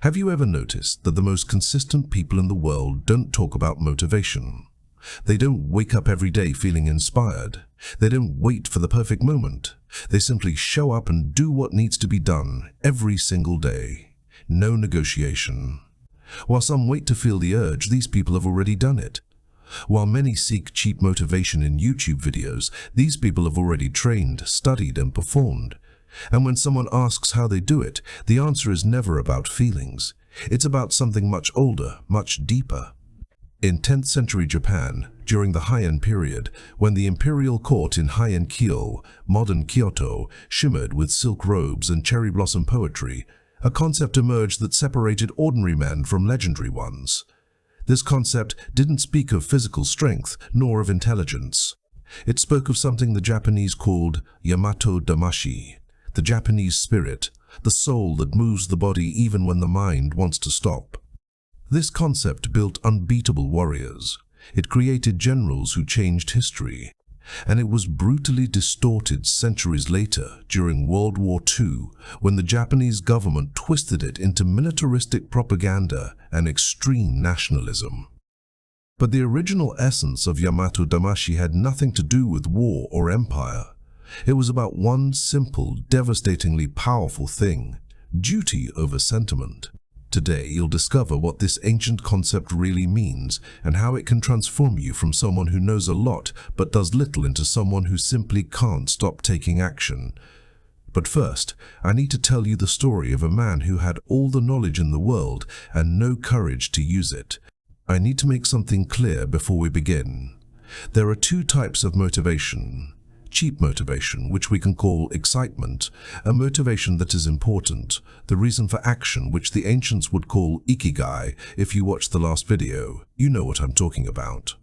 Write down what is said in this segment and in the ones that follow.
Have you ever noticed that the most consistent people in the world don't talk about motivation? They don't wake up every day feeling inspired. They don't wait for the perfect moment. They simply show up and do what needs to be done every single day. No negotiation. While some wait to feel the urge, these people have already done it. While many seek cheap motivation in YouTube videos, these people have already trained, studied, and performed. And when someone asks how they do it, the answer is never about feelings. It's about something much older, much deeper. In 10th century Japan, during the Heian period, when the imperial court in Heian Kyo, modern Kyoto, shimmered with silk robes and cherry blossom poetry, a concept emerged that separated ordinary men from legendary ones. This concept didn't speak of physical strength nor of intelligence. It spoke of something the Japanese called Yamato Damashi, the Japanese spirit, the soul that moves the body even when the mind wants to stop. This concept built unbeatable warriors. It created generals who changed history. And it was brutally distorted centuries later during World War II, when the Japanese government twisted it into militaristic propaganda and extreme nationalism. But the original essence of Yamato Damashi had nothing to do with war or empire. It was about one simple, devastatingly powerful thing: duty over sentiment. Today, you'll discover what this ancient concept really means and how it can transform you from someone who knows a lot but does little into someone who simply can't stop taking action. But first, I need to tell you the story of a man who had all the knowledge in the world and no courage to use it. I need to make something clear before we begin. There are two types of motivation. Cheap motivation, which we can call excitement, a motivation that is important, the reason for action, which the ancients would call ikigai. If you watched the last video, you know what I'm talking about.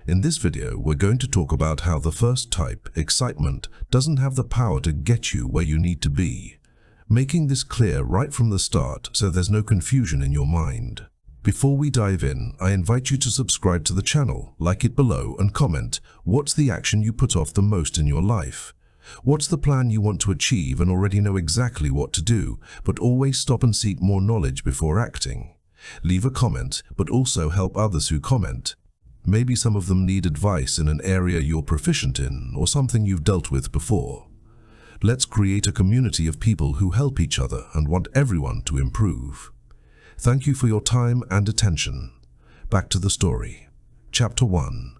In this video, we're going to talk about how the first type, excitement, doesn't have the power to get you where you need to be. Making this clear right from the start so there's no confusion in your mind. Before we dive in, I invite you to subscribe to the channel, like it below, and comment, what's the action you put off the most in your life? What's the plan you want to achieve and already know exactly what to do, but always stop and seek more knowledge before acting? Leave a comment, but also help others who comment. Maybe some of them need advice in an area you're proficient in, or something you've dealt with before. Let's create a community of people who help each other and want everyone to improve. Thank you for your time and attention. Back to the story. Chapter 1.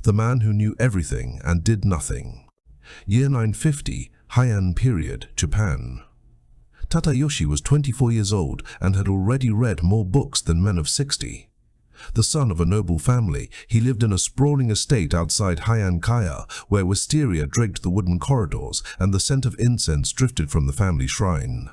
The Man Who Knew Everything and Did Nothing. Year 950, Heian period, Japan. Tadayoshi was 24 years old and had already read more books than men of 60. The son of a noble family, he lived in a sprawling estate outside Heian Kaya, where wisteria draped the wooden corridors and the scent of incense drifted from the family shrine.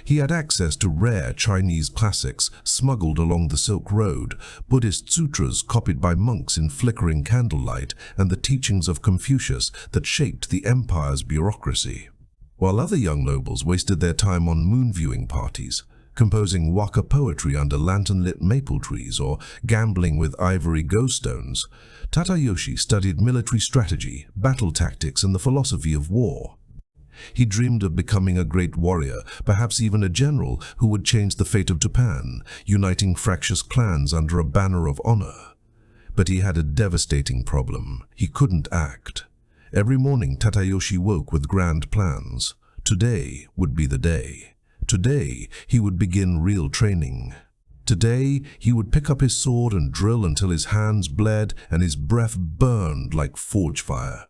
He had access to rare Chinese classics smuggled along the Silk Road, Buddhist sutras copied by monks in flickering candlelight, and the teachings of Confucius that shaped the empire's bureaucracy. While other young nobles wasted their time on moon-viewing parties, composing waka poetry under lantern-lit maple trees or gambling with ivory go-stones, Tadayoshi studied military strategy, battle tactics, and the philosophy of war. He dreamed of becoming a great warrior, perhaps even a general who would change the fate of Japan, uniting fractious clans under a banner of honor. But he had a devastating problem. He couldn't act. Every morning, Tadayoshi woke with grand plans. Today would be the day. Today, he would begin real training. Today, he would pick up his sword and drill until his hands bled and his breath burned like forge fire.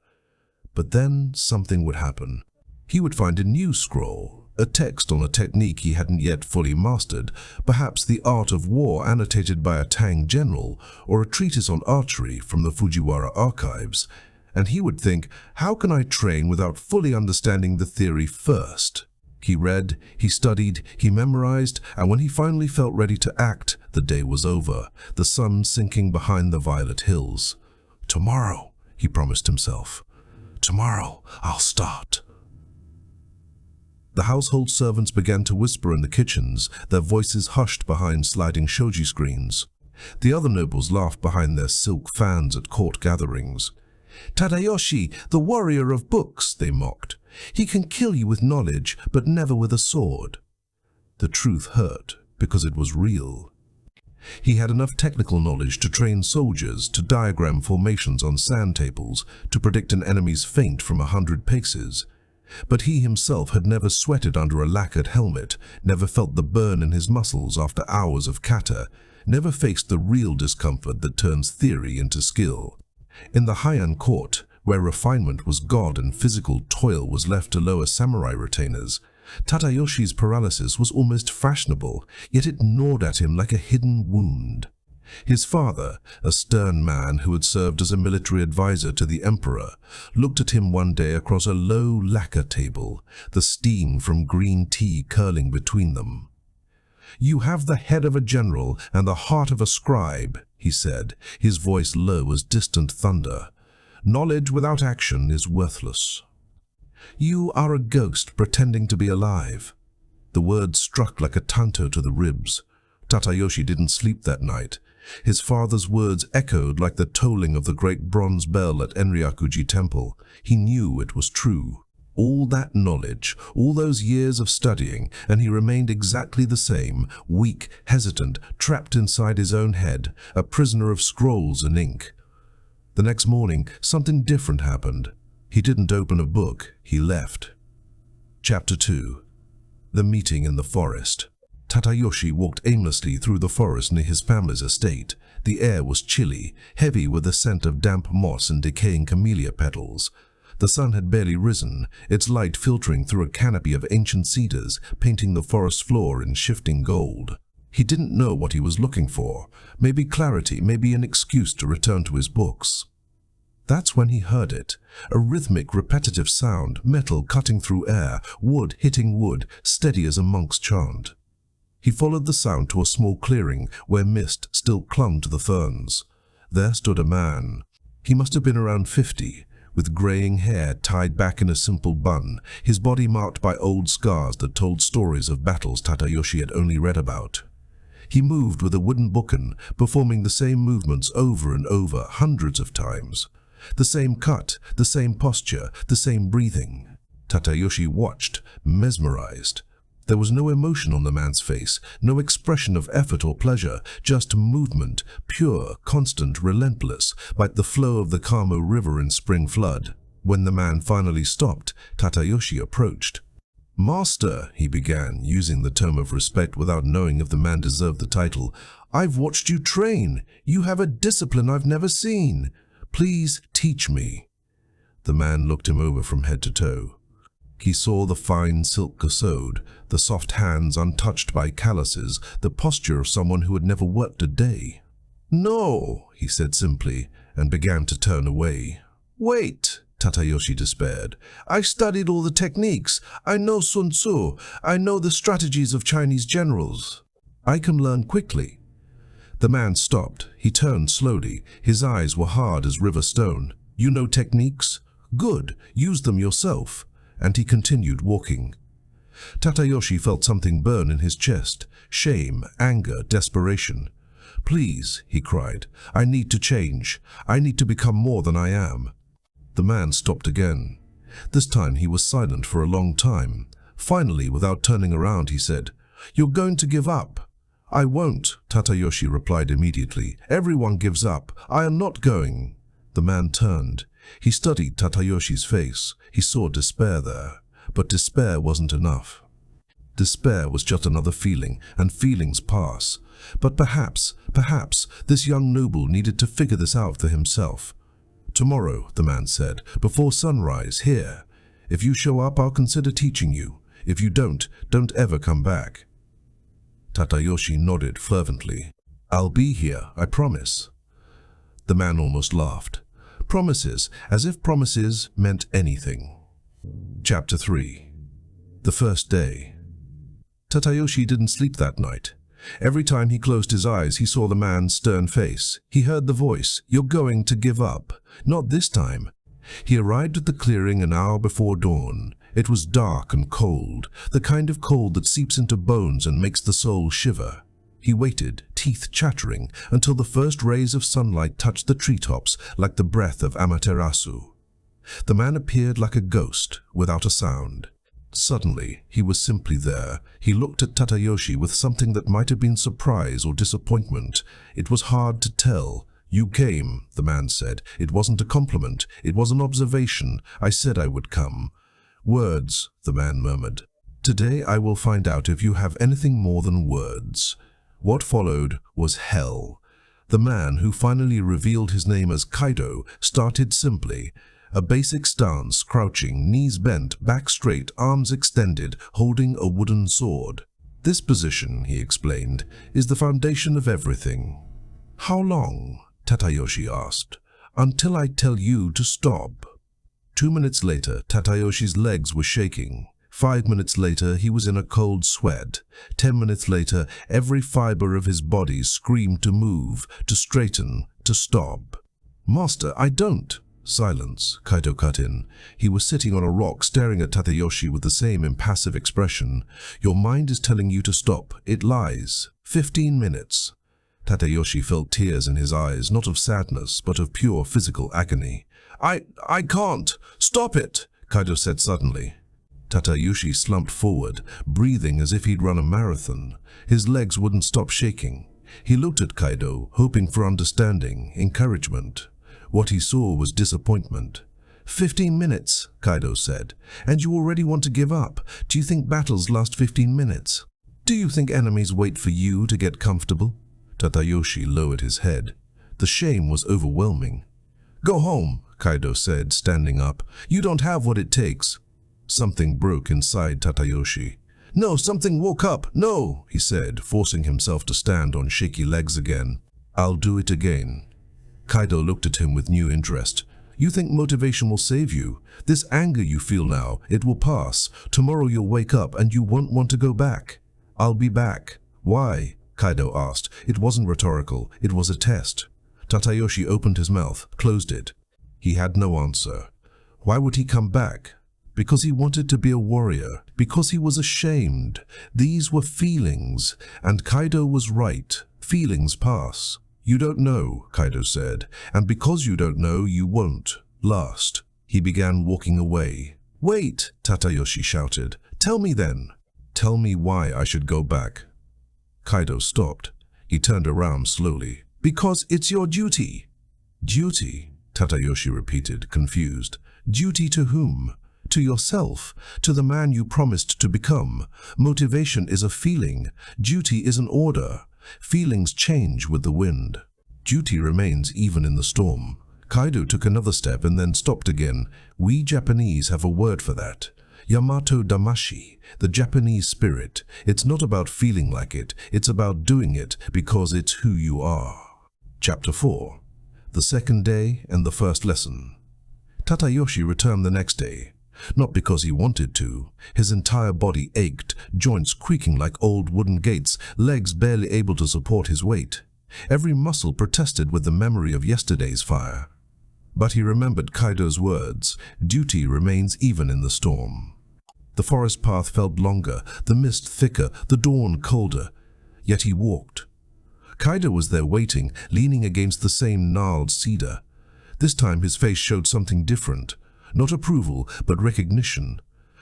But then something would happen. He would find a new scroll, a text on a technique he hadn't yet fully mastered, perhaps the art of war annotated by a Tang general, or a treatise on archery from the Fujiwara archives. And he would think, how can I train without fully understanding the theory first? He read, he studied, he memorized, and when he finally felt ready to act, the day was over, the sun sinking behind the violet hills. Tomorrow, he promised himself. Tomorrow, I'll start. The household servants began to whisper in the kitchens, their voices hushed behind sliding shoji screens. The other nobles laughed behind their silk fans at court gatherings. Tadayoshi, the warrior of books, they mocked. He can kill you with knowledge, but never with a sword. The truth hurt. because it was real. He had enough technical knowledge to train soldiers to diagram formations on sand tables to predict an enemy's feint from 100 paces. But he himself had never sweated under a lacquered helmet, never felt the burn in his muscles after hours of kata, never faced the real discomfort that turns theory into skill. In the Heian court, where refinement was god and physical toil was left to lower samurai retainers, Tatayoshi's paralysis was almost fashionable, yet it gnawed at him like a hidden wound. His father, a stern man who had served as a military advisor to the emperor, looked at him one day across a low lacquer table, the steam from green tea curling between them. "You have the head of a general and the heart of a scribe," he said, his voice low as distant thunder. "Knowledge without action is worthless. You are a ghost pretending to be alive." The words struck like a tanto to the ribs. Tatayoshi didn't sleep that night. His father's words echoed like the tolling of the great bronze bell at Enryakuji Temple. He knew it was true. All that knowledge, all those years of studying, and he remained exactly the same, weak, hesitant, trapped inside his own head, a prisoner of scrolls and ink. The next morning, something different happened. He didn't open a book, he left. Chapter 2. The Meeting in the Forest. Tatayoshi walked aimlessly through the forest near his family's estate. The air was chilly, heavy with the scent of damp moss and decaying camellia petals. The sun had barely risen, its light filtering through a canopy of ancient cedars, painting the forest floor in shifting gold. He didn't know what he was looking for. Maybe clarity, maybe an excuse to return to his books. That's when he heard it. A rhythmic, repetitive sound, metal cutting through air, wood hitting wood, steady as a monk's chant. He followed the sound to a small clearing where mist still clung to the ferns. There stood a man. He must have been around 50, with graying hair tied back in a simple bun, his body marked by old scars that told stories of battles Tatayoshi had only read about. He moved with a wooden bokken, performing the same movements over and over, hundreds of times. The same cut, the same posture, the same breathing. Tatayoshi watched, mesmerized. There was no emotion on the man's face, no expression of effort or pleasure, just movement, pure, constant, relentless, like the flow of the Kamo River in spring flood. When the man finally stopped, Tatayoshi approached. "Master," he began, using the tone of respect without knowing if the man deserved the title, "I've watched you train. You have a discipline I've never seen. Please teach me." The man looked him over from head to toe. He saw the fine silk cassode, the soft hands untouched by calluses, the posture of someone who had never worked a day. "No," he said simply, and began to turn away. "Wait," Tatayoshi despaired. "I studied all the techniques. I know Sun Tzu. I know the strategies of Chinese generals. I can learn quickly." The man stopped. He turned slowly. His eyes were hard as river stone. "You know techniques? Good. Use them yourself." And he continued walking. Tatayoshi felt something burn in his chest. Shame, anger, desperation. "Please," he cried. "I need to change. I need to become more than I am." The man stopped again. This time he was silent for a long time. Finally, without turning around, he said, "You're going to give up." "I won't," Tatayoshi replied immediately. "Everyone gives up. I am not going." The man turned. He studied Tatayoshi's face. He saw despair there. But despair wasn't enough. Despair was just another feeling, and feelings pass. But perhaps, this young noble needed to figure this out for himself. "Tomorrow," the man said, "before sunrise, here. If you show up, I'll consider teaching you. If you don't ever come back." Tatayoshi nodded fervently. "I'll be here, I promise." The man almost laughed. Promises, as if promises meant anything. Chapter 3. The First Day. Tatayoshi didn't sleep that night. Every time he closed his eyes, he saw the man's stern face. He heard the voice, "You're going to give up." Not this time. He arrived at the clearing an hour before dawn. It was dark and cold, the kind of cold that seeps into bones and makes the soul shiver. He waited, teeth chattering, until the first rays of sunlight touched the treetops like the breath of Amaterasu. The man appeared like a ghost, without a sound. Suddenly, he was simply there. He looked at Tadayoshi with something that might have been surprise or disappointment. It was hard to tell. "You came," the man said. "It wasn't a compliment. It was an observation. I said I would come." "Words," the man murmured. "Today I will find out if you have anything more than words." What followed was hell. The man, who finally revealed his name as Kaido, started simply. A basic stance, crouching, knees bent, back straight, arms extended, holding a wooden sword. "This position," he explained, "is the foundation of everything." "How long?" Tadayoshi asked. "Until I tell you to stop." 2 minutes later, Tadayoshi's legs were shaking. 5 minutes later, he was in a cold sweat. 10 minutes later, every fiber of his body screamed to move, to straighten, to stop. "Master, I don't." Silence. Kaido cut in. He was sitting on a rock, staring at Tadayoshi with the same impassive expression. "Your mind is telling you to stop. It lies. 15 minutes. Tadayoshi felt tears in his eyes, not of sadness, but of pure physical agony. I can't. Stop it," Kaido said suddenly. Tadayoshi slumped forward, breathing as if he'd run a marathon. His legs wouldn't stop shaking. He looked at Kaido, hoping for understanding, encouragement. What he saw was disappointment. 15 minutes, Kaido said. "And you already want to give up? Do you think battles last 15 minutes? Do you think enemies wait for you to get comfortable?" Tadayoshi lowered his head. The shame was overwhelming. "Go home," Kaido said, standing up. "You don't have what it takes." Something broke inside Tadayoshi. "No, something woke up. No," he said, forcing himself to stand on shaky legs again. "I'll do it again." Kaido looked at him with new interest. "You think motivation will save you? This anger you feel now, it will pass. Tomorrow you'll wake up and you won't want to go back." "I'll be back." "Why?" Kaido asked. It wasn't rhetorical. It was a test. Tadayoshi opened his mouth, closed it. He had no answer. Why would he come back? Because he wanted to be a warrior. Because he was ashamed. These were feelings, and Kaido was right. Feelings pass. "You don't know," Kaido said, "and because you don't know, you won't last." He began walking away. "Wait," Tadayoshi shouted. "Tell me then." "Tell me why I should go back." Kaido stopped. He turned around slowly. "Because it's your duty." "Duty?" Tadayoshi repeated, confused. "Duty to whom?" "To yourself, to the man you promised to become. Motivation is a feeling. Duty is an order. Feelings change with the wind. Duty remains even in the storm." Kaido took another step and then stopped again. "We Japanese have a word for that. Yamato Damashi, the Japanese spirit. It's not about feeling like it. It's about doing it because it's who you are." Chapter 4. The second day and the first lesson. Tadayoshi returned the next day. Not because he wanted to. His entire body ached, joints creaking like old wooden gates, legs barely able to support his weight. Every muscle protested with the memory of yesterday's fire. But he remembered Kaido's words, "Duty remains even in the storm." The forest path felt longer, the mist thicker, the dawn colder. Yet he walked. Kaido was there waiting, leaning against the same gnarled cedar. This time his face showed something different. Not approval, but recognition.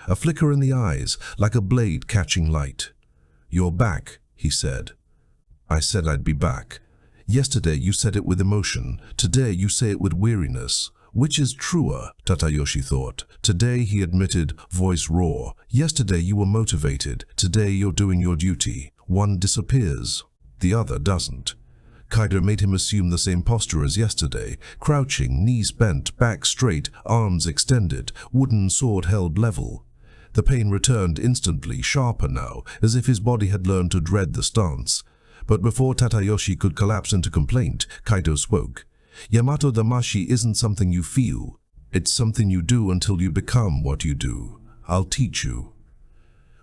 A flicker in the eyes, like a blade catching light. "You're back," he said. "I said I'd be back. Yesterday you said it with emotion. Today you say it with weariness. Which is truer?" Tadayoshi thought. Today, he admitted, voice raw. "Yesterday you were motivated. Today you're doing your duty. One disappears. The other doesn't." Kaido made him assume the same posture as yesterday, crouching, knees bent, back straight, arms extended, wooden sword held level. The pain returned instantly, sharper now, as if his body had learned to dread the stance. But before Tadayoshi could collapse into complaint, Kaido spoke. "Yamato Damashi isn't something you feel. It's something you do until you become what you do. I'll teach you."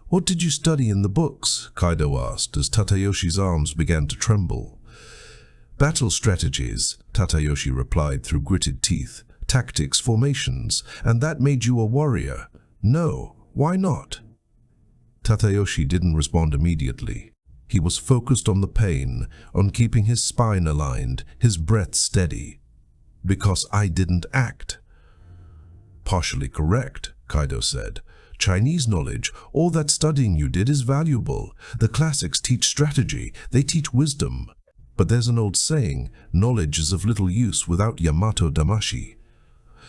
"What did you study in the books?" Kaido asked, as Tadayoshi's arms began to tremble. "Battle strategies," Tadayoshi replied through gritted teeth. "Tactics, formations, and that made you a warrior." "No, why not?" Tadayoshi didn't respond immediately. He was focused on the pain, on keeping his spine aligned, his breath steady. "Because I didn't act." "Partially correct," Kaido said. Chinese knowledge, all that studying you did is valuable. The classics teach strategy, they teach wisdom. But there's an old saying, knowledge is of little use without Yamato Damashi.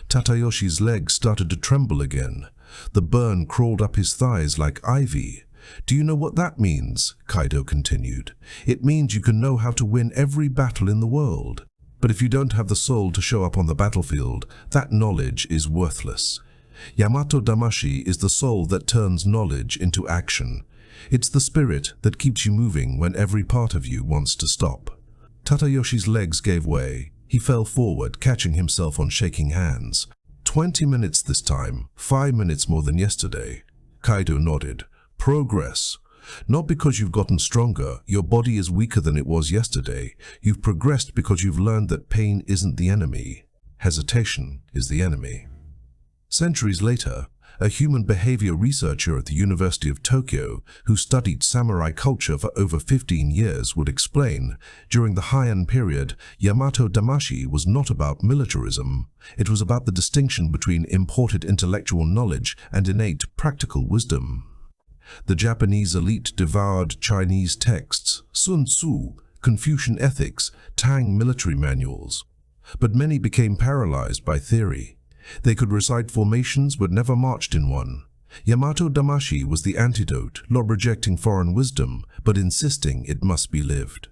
Tatayoshi's legs started to tremble again. The burn crawled up his thighs like ivy. Do you know what that means? Kaido continued. It means you can know how to win every battle in the world. But if you don't have the soul to show up on the battlefield, that knowledge is worthless. Yamato Damashi is the soul that turns knowledge into action. It's the spirit that keeps you moving when every part of you wants to stop. Tatayoshi's legs gave way. He fell forward, catching himself on shaking hands. 20 minutes this time, 5 minutes more than yesterday. Kaido nodded. Progress. Not because you've gotten stronger, your body is weaker than it was yesterday. You've progressed because you've learned that pain isn't the enemy. Hesitation is the enemy. Centuries later, a human behavior researcher at the University of Tokyo who studied samurai culture for over 15 years would explain, during the Heian period, Yamato Damashi was not about militarism. It was about the distinction between imported intellectual knowledge and innate practical wisdom. The Japanese elite devoured Chinese texts, Sun Tzu, Confucian ethics, Tang military manuals. But many became paralyzed by theory. They could recite formations but never marched in one. Yamato Damashi was the antidote, not rejecting foreign wisdom, but insisting it must be lived.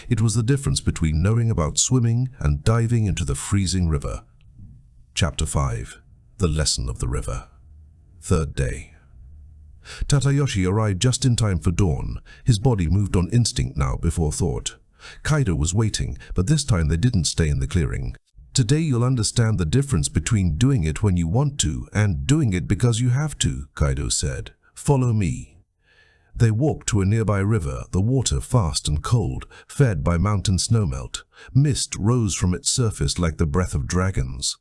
It was the difference between knowing about swimming and diving into the freezing river. Chapter 5. The Lesson of the River. Third day. Tatayoshi arrived just in time for dawn. His body moved on instinct now before thought. Kaido was waiting, but this time they didn't stay in the clearing. Today you'll understand the difference between doing it when you want to and doing it because you have to, Kaido said. Follow me. They walked to a nearby river, the water fast and cold, fed by mountain snowmelt. Mist rose from its surface like the breath of dragons.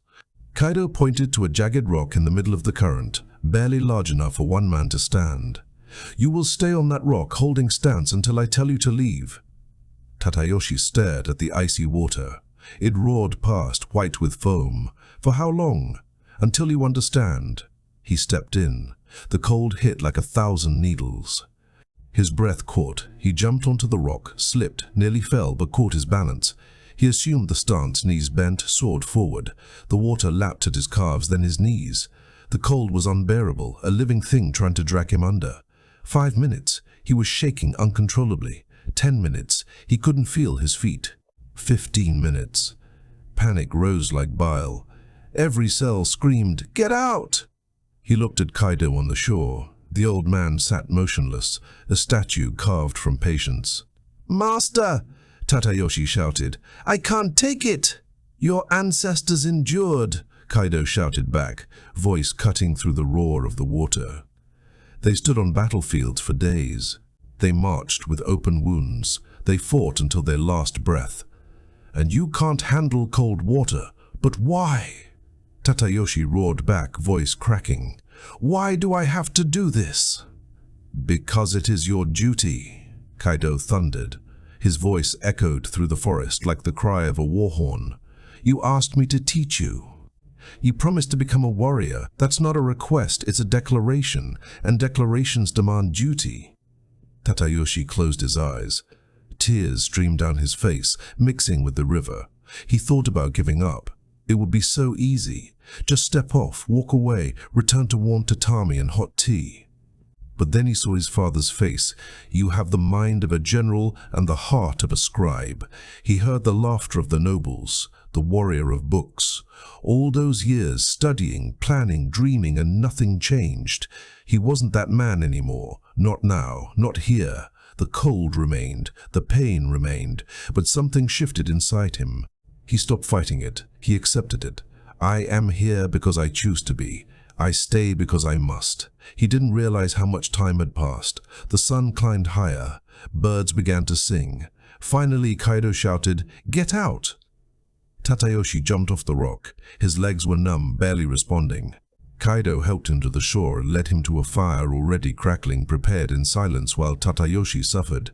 Kaido pointed to a jagged rock in the middle of the current, barely large enough for one man to stand. You will stay on that rock holding stance until I tell you to leave. Tatayoshi stared at the icy water. It roared past, white with foam. For how long? Until you understand. He stepped in. The cold hit like 1,000 needles. His breath caught. He jumped onto the rock, slipped, nearly fell, but caught his balance. He assumed the stance, knees bent, soared forward. The water lapped at his calves, then his knees. The cold was unbearable, a living thing trying to drag him under. 5 minutes. He was shaking uncontrollably. 10 minutes. He couldn't feel his feet. 15 minutes. Panic rose like bile. Every cell screamed, "Get out!" He looked at Kaido on the shore. The old man sat motionless, a statue carved from patience. "Master!" Tatayoshi shouted. "I can't take it!" "Your ancestors endured," Kaido shouted back, voice cutting through the roar of the water. They stood on battlefields for days. They marched with open wounds. They fought until their last breath. "And you can't handle cold water. But why?" Tatayoshi roared back, voice cracking. "Why do I have to do this?" "Because it is your duty," Kaido thundered. His voice echoed through the forest like the cry of a war horn. "You asked me to teach you. You promised to become a warrior. That's not a request, it's a declaration, and declarations demand duty." Tatayoshi closed his eyes. Tears streamed down his face, mixing with the river. He thought about giving up. It would be so easy. Just step off, walk away, return to warm tatami and hot tea. But then he saw his father's face. "You have the mind of a general and the heart of a scribe." He heard the laughter of the nobles, the warrior of books. All those years studying, planning, dreaming, and nothing changed. He wasn't that man anymore. Not now, not here. The cold remained, the pain remained, but something shifted inside him. He stopped fighting it. He accepted it. "I am here because I choose to be. I stay because I must." He didn't realize how much time had passed. The sun climbed higher. Birds began to sing. Finally, Kaido shouted, "Get out!" Tatayoshi jumped off the rock. His legs were numb, barely responding. Kaido helped him to the shore and led him to a fire already crackling, prepared in silence while Tatayoshi suffered.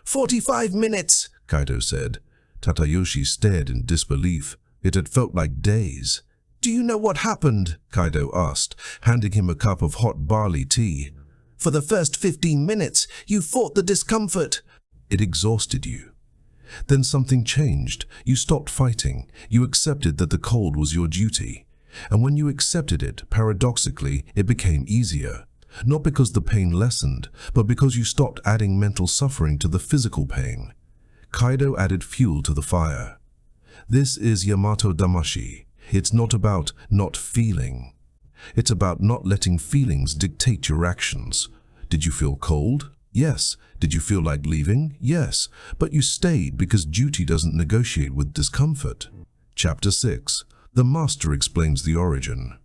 45 minutes, Kaido said. Tatayoshi stared in disbelief. It had felt like days. Do you know what happened? Kaido asked, handing him a cup of hot barley tea. For the first 15 minutes, you fought the discomfort. It exhausted you. Then something changed. You stopped fighting. You accepted that the cold was your duty. And when you accepted it, paradoxically, it became easier. Not because the pain lessened, but because you stopped adding mental suffering to the physical pain. Kaido added fuel to the fire. This is Yamato Damashi. It's not about not feeling. It's about not letting feelings dictate your actions. Did you feel cold? Yes. Did you feel like leaving? Yes. But you stayed because duty doesn't negotiate with discomfort. Chapter 6. The Master explains the origin.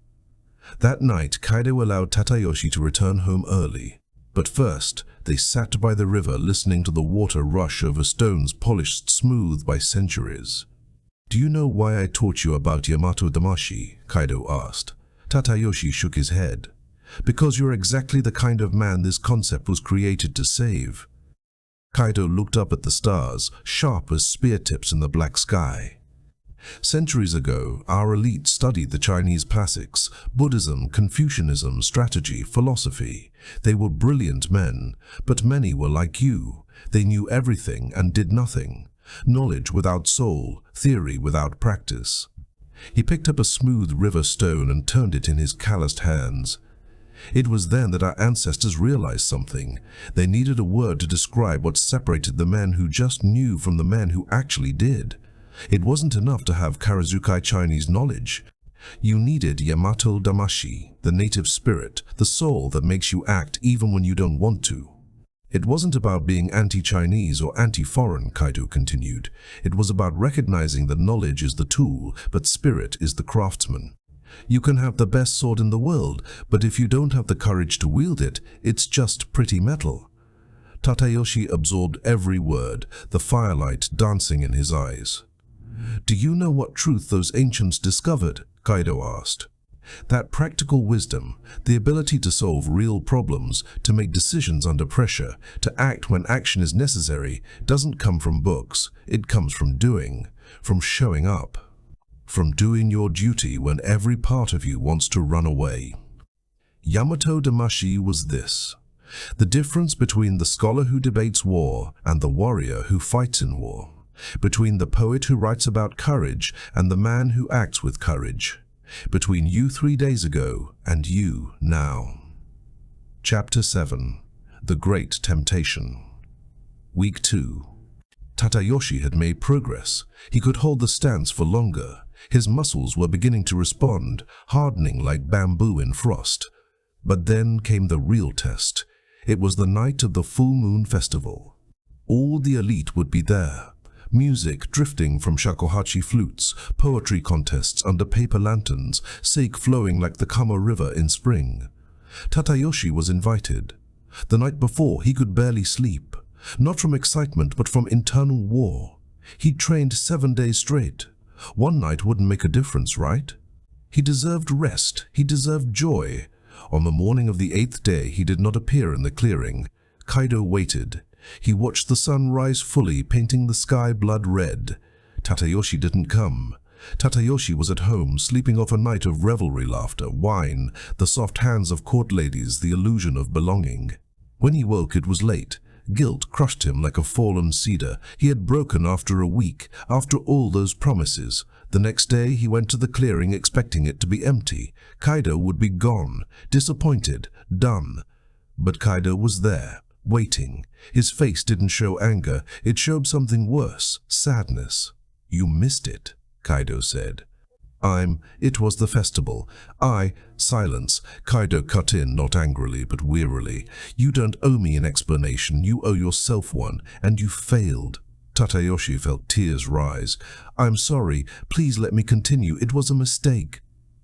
That night, Kaido allowed Tatayoshi to return home early. But first, they sat by the river listening to the water rush over stones polished smooth by centuries. Do you know why I taught you about Yamato Damashi? Kaido asked. Tatayoshi shook his head. Because you're exactly the kind of man this concept was created to save. Kaido looked up at the stars, sharp as spear tips in the black sky. Centuries ago, our elite studied the Chinese classics, Buddhism, Confucianism, strategy, philosophy. They were brilliant men, but many were like you. They knew everything and did nothing. Knowledge without soul, theory without practice. He picked up a smooth river stone and turned it in his calloused hands. It was then that our ancestors realized something. They needed a word to describe what separated the men who just knew from the men who actually did. It wasn't enough to have Karazukai Chinese knowledge. You needed Yamato Damashi, the native spirit, the soul that makes you act even when you don't want to. It wasn't about being anti-Chinese or anti-foreign, Kaido continued. It was about recognizing that knowledge is the tool, but spirit is the craftsman. You can have the best sword in the world, but if you don't have the courage to wield it, it's just pretty metal. Tatayoshi absorbed every word, the firelight dancing in his eyes. Do you know what truth those ancients discovered? Kaido asked. That practical wisdom, the ability to solve real problems, to make decisions under pressure, to act when action is necessary, doesn't come from books. It comes from doing, from showing up, from doing your duty when every part of you wants to run away. Yamato Damashi was this: the difference between the scholar who debates war and the warrior who fights in war, between the poet who writes about courage and the man who acts with courage, between you 3 days ago and you now. Chapter 7. The Great Temptation. Week 2. Tatayoshi had made progress. He could hold the stance for longer. His muscles were beginning to respond, hardening like bamboo in frost. But then came the real test. It was the night of the full moon festival. All the elite would be there. Music drifting from shakuhachi flutes, poetry contests under paper lanterns, sake flowing like the Kamo River in spring. Tatayoshi was invited. The night before, he could barely sleep, not from excitement but from internal war. He'd trained 7 days straight. One night wouldn't make a difference, right? He deserved rest. He deserved joy. On the morning of the 8th day, he did not appear in the clearing. Kaido waited. He watched the sun rise fully, painting the sky blood red. Tatayoshi didn't come. Tatayoshi was at home, sleeping off a night of revelry, laughter, wine, the soft hands of court ladies, the illusion of belonging. When he woke, it was late. Guilt crushed him like a fallen cedar. He had broken after a week, after all those promises. The next day, he went to the clearing expecting it to be empty. Kaido would be gone, disappointed, done. But Kaido was there, waiting. His face didn't show anger. It showed something worse, sadness. You missed it, Kaido said. It was the festival. Silence. Kaido cut in, not angrily, but wearily. You don't owe me an explanation. You owe yourself one, and you failed. Tatayoshi felt tears rise. I'm sorry. Please let me continue. It was a mistake.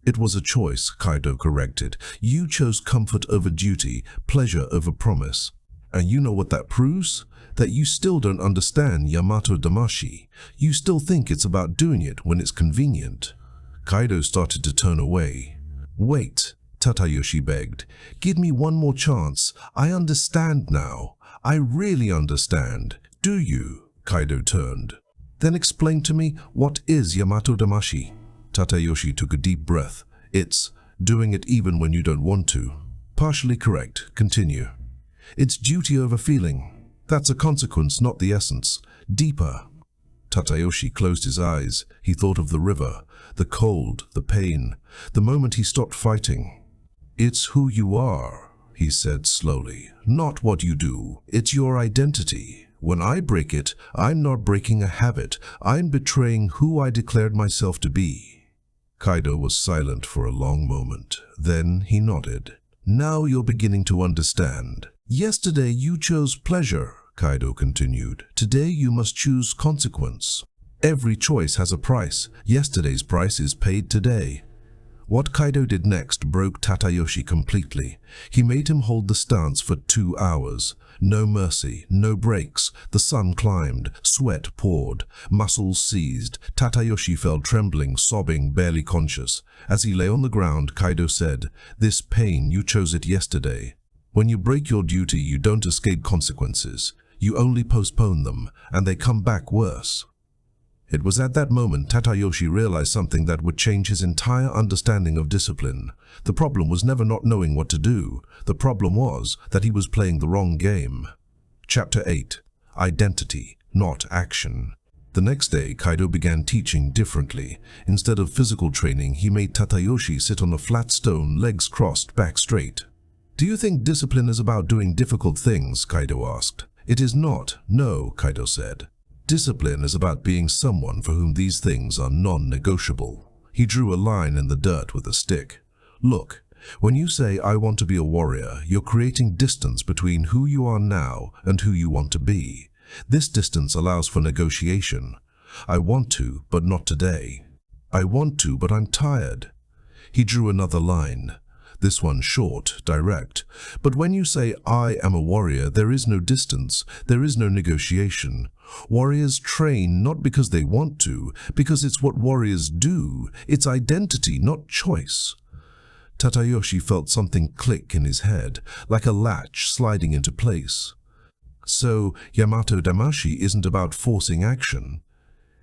It was a choice, Kaido corrected. You chose comfort over duty, pleasure over promise. And you know what that proves? That you still don't understand Yamato Damashi. You still think it's about doing it when it's convenient. Kaido started to turn away. Wait, Tatayoshi begged. Give me one more chance. I understand now. I really understand. Do you? Kaido turned. Then explain to me, what is Yamato Damashi? Tatayoshi took a deep breath. It's doing it even when you don't want to. Partially correct. Continue. It's duty over feeling. That's a consequence, not the essence. Deeper. Tatayoshi closed his eyes. He thought of the river, the cold, the pain, the moment he stopped fighting. It's who you are, he said slowly, not what you do. It's your identity. When I break it, I'm not breaking a habit. I'm betraying who I declared myself to be. Kaido was silent for a long moment. Then he nodded. Now you're beginning to understand. Yesterday you chose pleasure, Kaido continued. Today you must choose consequence. Every choice has a price. Yesterday's price is paid today. What Kaido did next broke Tatayoshi completely. He made him hold the stance for 2 hours. No mercy, no breaks. The sun climbed, sweat poured, muscles seized. Tatayoshi fell trembling, sobbing, barely conscious. As he lay on the ground, Kaido said, "This pain, you chose it yesterday. When you break your duty, you don't escape consequences. You only postpone them, and they come back worse." It was at that moment Tatayoshi realized something that would change his entire understanding of discipline. The problem was never not knowing what to do. The problem was that he was playing the wrong game. Chapter 8. Identity, not action. The next day, Kaido began teaching differently. Instead of physical training, he made Tatayoshi sit on a flat stone, legs crossed, back straight. "Do you think discipline is about doing difficult things?" Kaido asked. "It is not. No," Kaido said. "Discipline is about being someone for whom these things are non-negotiable." He drew a line in the dirt with a stick. "Look, when you say, 'I want to be a warrior,' you're creating distance between who you are now and who you want to be. This distance allows for negotiation. I want to, but not today. I want to, but I'm tired." He drew another line. This one short, direct. "But when you say, 'I am a warrior,' there is no distance, there is no negotiation. Warriors train not because they want to, because it's what warriors do. It's identity, not choice." Tatayoshi felt something click in his head, like a latch sliding into place. "So, Yamato Damashi isn't about forcing action?"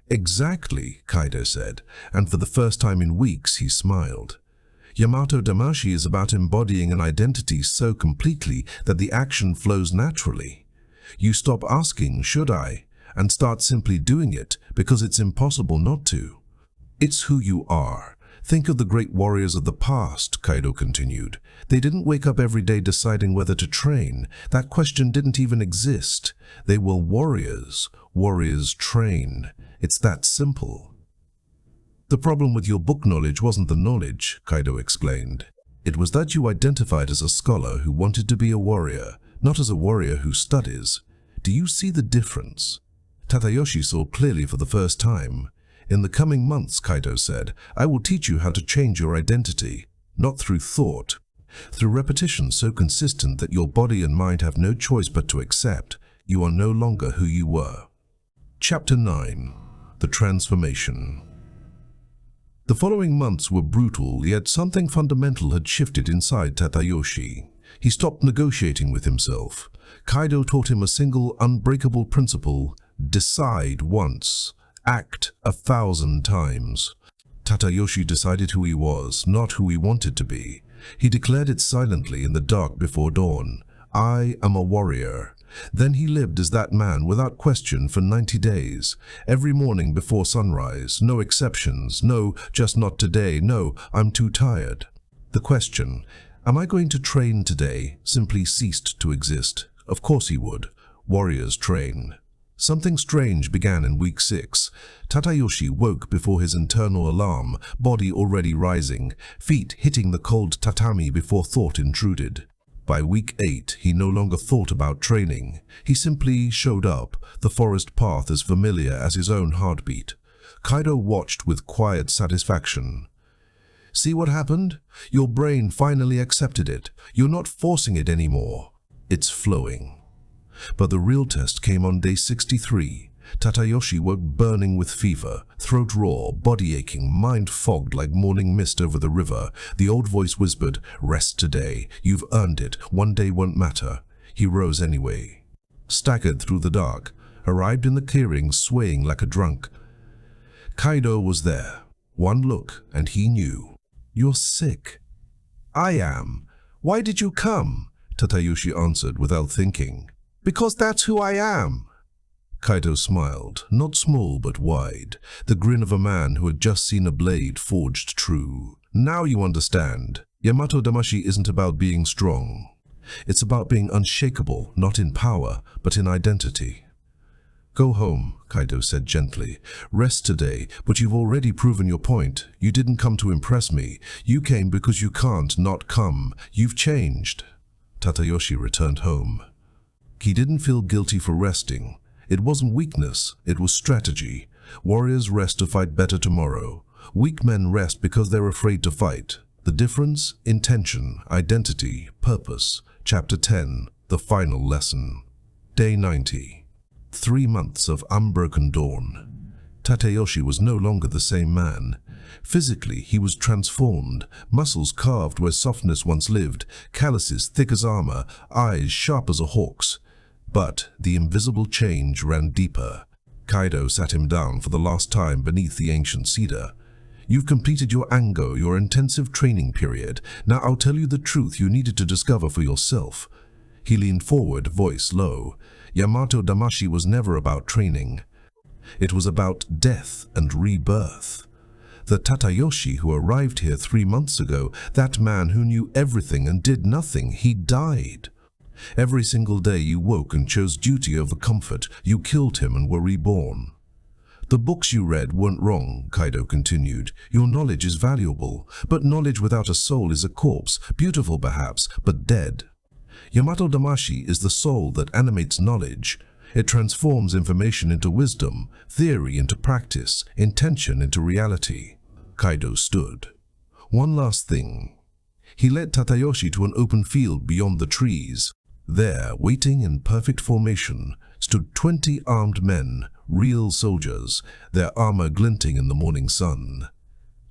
"Exactly," Kaido said, and for the first time in weeks he smiled. "Yamato Damashi is about embodying an identity so completely that the action flows naturally. You stop asking, 'Should I?' and start simply doing it because it's impossible not to. It's who you are. Think of the great warriors of the past," Kaido continued. "They didn't wake up every day deciding whether to train. That question didn't even exist. They were warriors. Warriors train. It's that simple." "The problem with your book knowledge wasn't the knowledge," Kaido explained. "It was that you identified as a scholar who wanted to be a warrior, not as a warrior who studies. Do you see the difference?" Tatayoshi saw clearly for the first time. "In the coming months," Kaido said, "I will teach you how to change your identity, not through thought, through repetition so consistent that your body and mind have no choice but to accept you are no longer who you were." Chapter 9. The Transformation. The following months were brutal, yet something fundamental had shifted inside Tatayoshi. He stopped negotiating with himself. Kaido taught him a single, unbreakable principle: decide once, act 1,000 times. Tatayoshi decided who he was, not who he wanted to be. He declared it silently in the dark before dawn. "I am a warrior." Then he lived as that man without question for 90 days. Every morning before sunrise, no exceptions, no, just not today, no, I'm too tired. The question, am I going to train today, simply ceased to exist. Of course he would. Warriors train. Something strange began in week 6. Tatayoshi woke before his internal alarm, body already rising, feet hitting the cold tatami before thought intruded. By week 8, he no longer thought about training. He simply showed up, the forest path as familiar as his own heartbeat. Kaido watched with quiet satisfaction. "See what happened? Your brain finally accepted it. You're not forcing it anymore. It's flowing." But the real test came on day 63. Tatayoshi woke burning with fever, throat raw, body aching, mind fogged like morning mist over the river. The old voice whispered, "Rest today. You've earned it. One day won't matter." He rose anyway. Staggered through the dark, arrived in the clearing swaying like a drunk. Kaido was there. One look, and he knew. "You're sick." "I am. Why did you come?" Tadayoshi answered without thinking. "Because that's who I am." Kaido smiled, not small but wide, the grin of a man who had just seen a blade forged true. "Now you understand. Yamato Damashi isn't about being strong. It's about being unshakable, not in power, but in identity." "Go home," Kaido said gently. "Rest today, but you've already proven your point. You didn't come to impress me. You came because you can't not come. You've changed." Tadayoshi returned home. He didn't feel guilty for resting. It wasn't weakness, it was strategy. Warriors rest to fight better tomorrow. Weak men rest because they're afraid to fight. The difference? Intention, identity, purpose. Chapter 10, the final lesson. Day 90. 3 months of unbroken dawn. Tadayoshi was no longer the same man. Physically, he was transformed, muscles carved where softness once lived, calluses thick as armor, eyes sharp as a hawk's. But the invisible change ran deeper. Kaido sat him down for the last time beneath the ancient cedar. "You've completed your Ango, your intensive training period. Now I'll tell you the truth you needed to discover for yourself." He leaned forward, voice low. Yamato Damashi was never about training. It was about death and rebirth. The Tadayoshi who arrived here 3 months ago, that man who knew everything and did nothing, he died. Every single day you woke and chose duty over comfort. You killed him and were reborn. "The books you read weren't wrong," Kaido continued. "Your knowledge is valuable, but knowledge without a soul is a corpse, beautiful perhaps, but dead. Yamato Damashi is the soul that animates knowledge. It transforms information into wisdom, theory into practice, intention into reality." Kaido stood. "One last thing." He led Tadayoshi to an open field beyond the trees. There, waiting in perfect formation, stood 20 armed men, real soldiers, their armor glinting in the morning sun.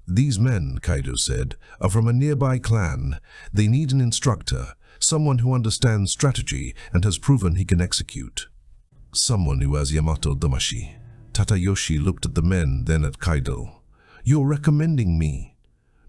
"These men," Kaido said, "are from a nearby clan. They need an instructor, someone who understands strategy and has proven he can execute. Someone who has Yamato Damashi." Tadayoshi looked at the men, then at Kaido. "You're recommending me?"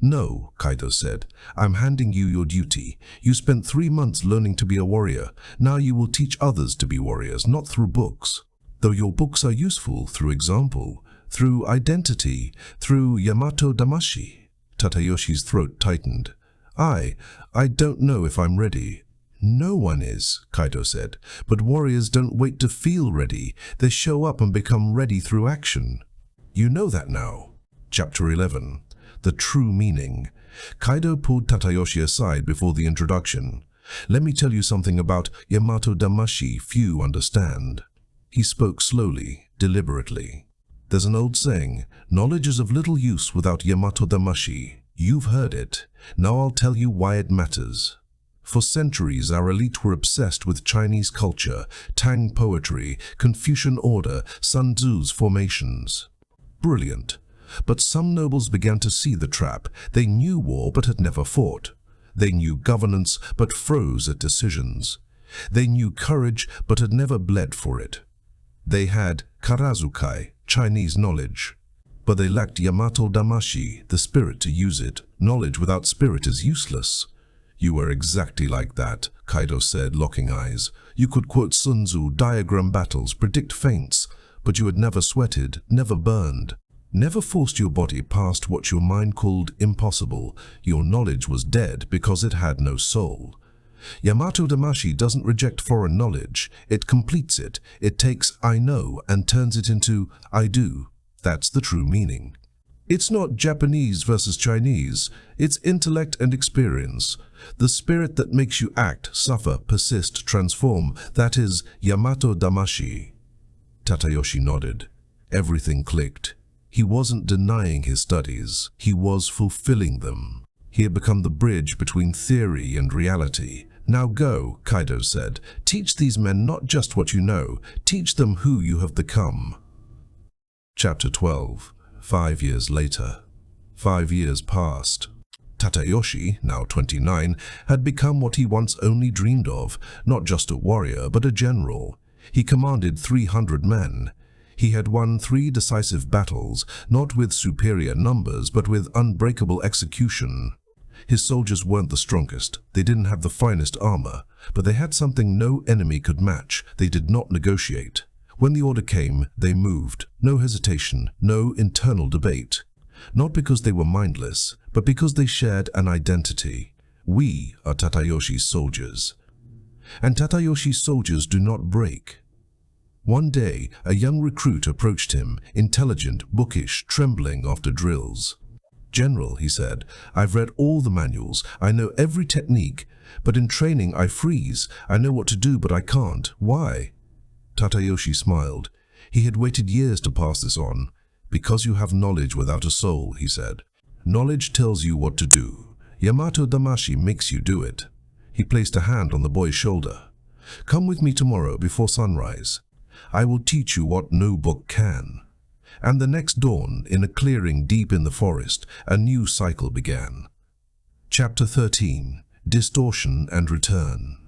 "No," Kaido said. "I'm handing you your duty. You spent 3 months learning to be a warrior. Now you will teach others to be warriors, not through books. Though your books are useful through example, through identity, through Yamato Damashi." Tadayoshi's throat tightened. I don't know if I'm ready." "No one is," Kaido said. "But warriors don't wait to feel ready. They show up and become ready through action. You know that now." Chapter 11. The true meaning. Kaido pulled Tadayoshi aside before the introduction. "Let me tell you something about Yamato Damashi few understand." He spoke slowly, deliberately. "There's an old saying, knowledge is of little use without Yamato Damashi. You've heard it. Now I'll tell you why it matters. For centuries, our elite were obsessed with Chinese culture, Tang poetry, Confucian order, Sun Tzu's formations. Brilliant. But some nobles began to see the trap. They knew war but had never fought. They knew governance but froze at decisions. They knew courage but had never bled for it. They had karazukai, Chinese knowledge. But they lacked Yamato Damashi, the spirit to use it. Knowledge without spirit is useless." "You were exactly like that," Kaido said, locking eyes. "You could quote Sun Tzu, diagram battles, predict feints, but you had never sweated, never burned. Never forced your body past what your mind called impossible. Your knowledge was dead because it had no soul. Yamato Damashi doesn't reject foreign knowledge. It completes it. It takes I know and turns it into I do. That's the true meaning. It's not Japanese versus Chinese. It's intellect and experience. The spirit that makes you act, suffer, persist, transform. That is Yamato Damashi." Tadayoshi nodded. Everything clicked. He wasn't denying his studies. He was fulfilling them. He had become the bridge between theory and reality. "Now go," Kaido said. "Teach these men not just what you know. Teach them who you have become." Chapter 12. 5 years later. 5 years passed. Tadayoshi, now 29, had become what he once only dreamed of, not just a warrior, but a general. He commanded 300 men. He had won 3 decisive battles, not with superior numbers, but with unbreakable execution. His soldiers weren't the strongest, they didn't have the finest armor, but they had something no enemy could match. They did not negotiate. When the order came, they moved. No hesitation, no internal debate. Not because they were mindless, but because they shared an identity. We are Tatayoshi's soldiers. And Tatayoshi's soldiers do not break. One day, a young recruit approached him, intelligent, bookish, trembling after drills. "General," he said, "I've read all the manuals. I know every technique, but in training I freeze. I know what to do, but I can't. Why?" Tatayoshi smiled. He had waited years to pass this on. "Because you have knowledge without a soul," he said. "Knowledge tells you what to do. Yamato Damashi makes you do it." He placed a hand on the boy's shoulder. "Come with me tomorrow before sunrise. I will teach you what no book can." And the next dawn, in a clearing deep in the forest, a new cycle began. Chapter 13. Distortion and Return.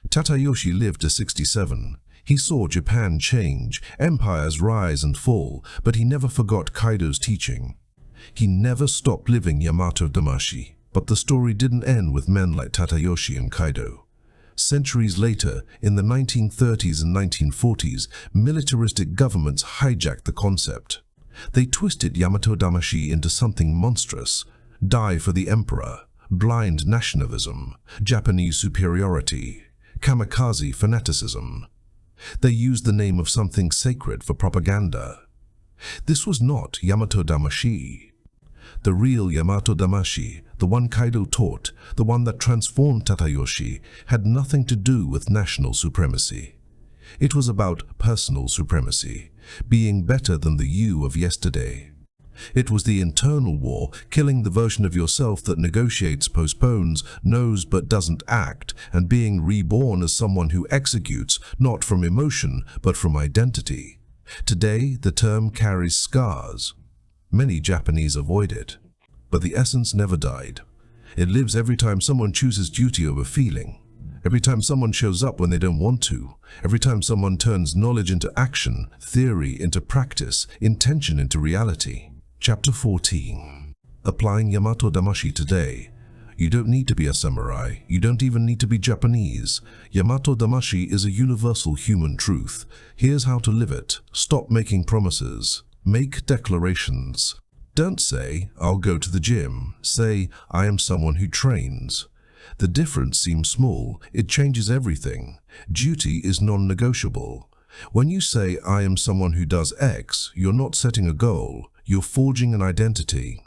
Tatayoshi lived to 67. He saw Japan change, empires rise and fall, but he never forgot Kaido's teaching. He never stopped living Yamato Damashi. But the story didn't end with men like Tatayoshi and Kaido. Centuries later, in the 1930s and 1940s, militaristic governments hijacked the concept. They twisted Yamato Damashi into something monstrous: die for the emperor, blind nationalism, Japanese superiority, kamikaze fanaticism. They used the name of something sacred for propaganda. This was not Yamato Damashi. The real Yamato Damashi, the one Kaido taught, the one that transformed Tatayoshi, had nothing to do with national supremacy. It was about personal supremacy, being better than the you of yesterday. It was the internal war, killing the version of yourself that negotiates, postpones, knows but doesn't act, and being reborn as someone who executes, not from emotion, but from identity. Today, the term carries scars. Many Japanese avoid it, but the essence never died. It lives every time someone chooses duty over feeling, every time someone shows up when they don't want to, every time someone turns knowledge into action, theory into practice, intention into reality. Chapter 14. Applying Yamato Damashi today. You don't need to be a samurai. You don't even need to be Japanese. Yamato Damashi is a universal human truth. Here's how to live it. Stop making promises. Make declarations. Don't say, "I'll go to the gym." Say, "I am someone who trains." The difference seems small. It changes everything. Duty is non-negotiable. When you say, "I am someone who does X," you're not setting a goal. You're forging an identity.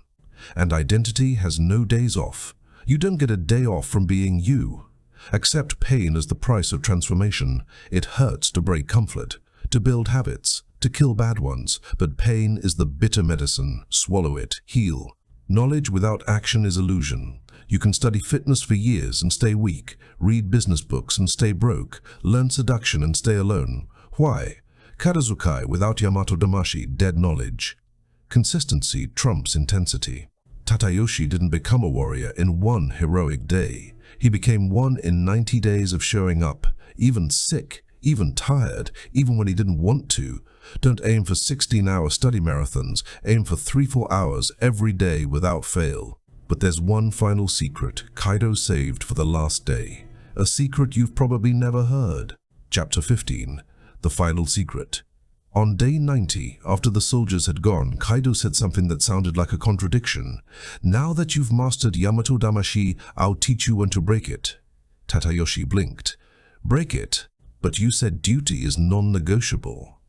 And identity has no days off. You don't get a day off from being you. Accept pain as the price of transformation. It hurts to break comfort, to build habits, to kill bad ones, but pain is the bitter medicine. Swallow it, heal. Knowledge without action is illusion. You can study fitness for years and stay weak, read business books and stay broke, learn seduction and stay alone. Why? Karazukai without Yamato Damashi, dead knowledge. Consistency trumps intensity. Tatayoshi didn't become a warrior in one heroic day. He became one in 90 days of showing up, even sick, even tired, even when he didn't want to. Don't aim for 16-hour study marathons, aim for 3-4 hours every day without fail. But there's one final secret Kaido saved for the last day. A secret you've probably never heard. Chapter 15. The Final Secret. On day 90, after the soldiers had gone, Kaido said something that sounded like a contradiction. "Now that you've mastered Yamato Damashi, I'll teach you when to break it." Tatayoshi blinked. "Break it? But you said duty is non-negotiable."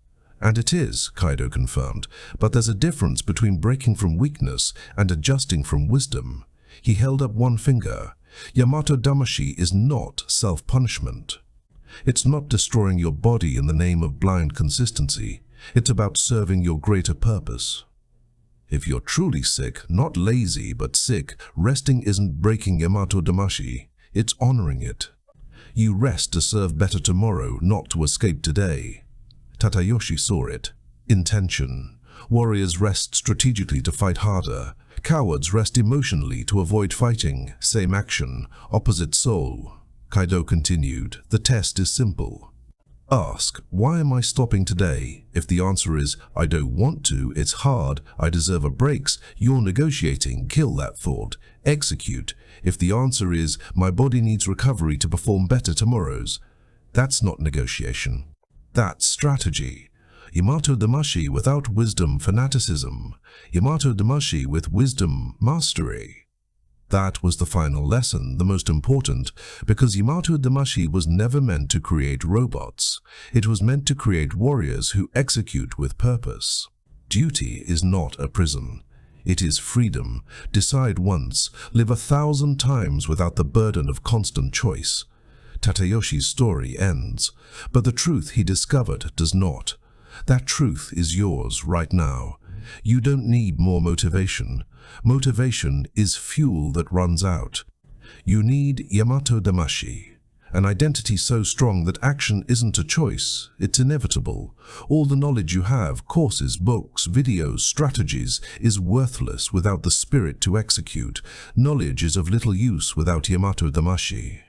"And it is," Kaido confirmed, "but there's a difference between breaking from weakness and adjusting from wisdom." He held up one finger. Yamato Damashi is not self-punishment. It's not destroying your body in the name of blind consistency. It's about serving your greater purpose. If you're truly sick, not lazy, but sick, resting isn't breaking Yamato Damashi. It's honoring it. You rest to serve better tomorrow, not to escape today. Tatayoshi saw it. Intention. Warriors rest strategically to fight harder. Cowards rest emotionally to avoid fighting. Same action, opposite soul. Kaido continued, "The test is simple. Ask, why am I stopping today? If the answer is, I don't want to, it's hard, I deserve a break, you're negotiating, kill that thought. Execute. If the answer is, my body needs recovery to perform better tomorrows, that's not negotiation. That's strategy. Yamato Damashi without wisdom, fanaticism. Yamato Damashi with wisdom, mastery. That was the final lesson, the most important, because Yamato Damashi was never meant to create robots. It was meant to create warriors who execute with purpose. Duty is not a prison. It is freedom. Decide once, live 1,000 times without the burden of constant choice. Tateyoshi's story ends, but the truth he discovered does not. That truth is yours right now. You don't need more motivation. Motivation is fuel that runs out. You need Yamato Damashi, an identity so strong that action isn't a choice, it's inevitable. All the knowledge you have, courses, books, videos, strategies, is worthless without the spirit to execute. Knowledge is of little use without Yamato Damashi.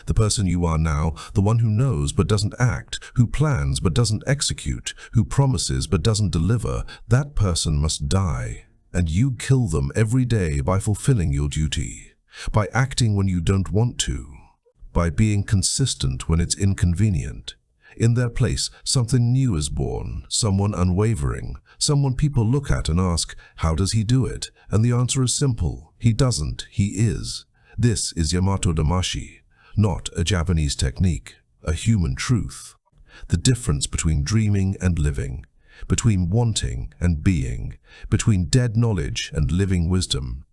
The person you are now, the one who knows but doesn't act, who plans but doesn't execute, who promises but doesn't deliver, that person must die. And you kill them every day by fulfilling your duty, by acting when you don't want to, by being consistent when it's inconvenient. In their place, something new is born, someone unwavering, someone people look at and ask, how does he do it? And the answer is simple, he doesn't, he is. This is Yamato Damashi. Not a Japanese technique, a human truth. The difference between dreaming and living, between wanting and being, between dead knowledge and living wisdom.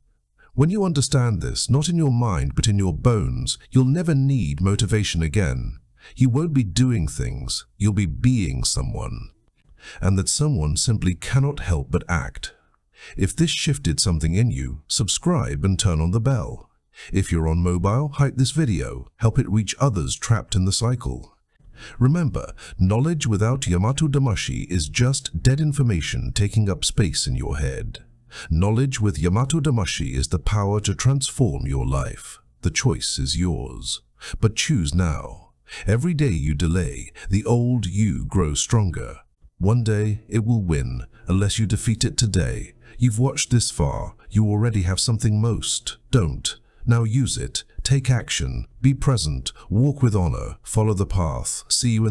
When you understand this, not in your mind but in your bones, you'll never need motivation again. You won't be doing things, you'll be being someone. And that someone simply cannot help but act. If this shifted something in you, subscribe and turn on the bell. If you're on mobile, hype this video, help it reach others trapped in the cycle. Remember, knowledge without Yamato Damashi is just dead information taking up space in your head. Knowledge with Yamato Damashi is the power to transform your life. The choice is yours. But choose now. Every day you delay, the old you grows stronger. One day it will win, unless you defeat it today. You've watched this far, you already have something most don't. Now use it, take action, be present, walk with honor, follow the path. See you in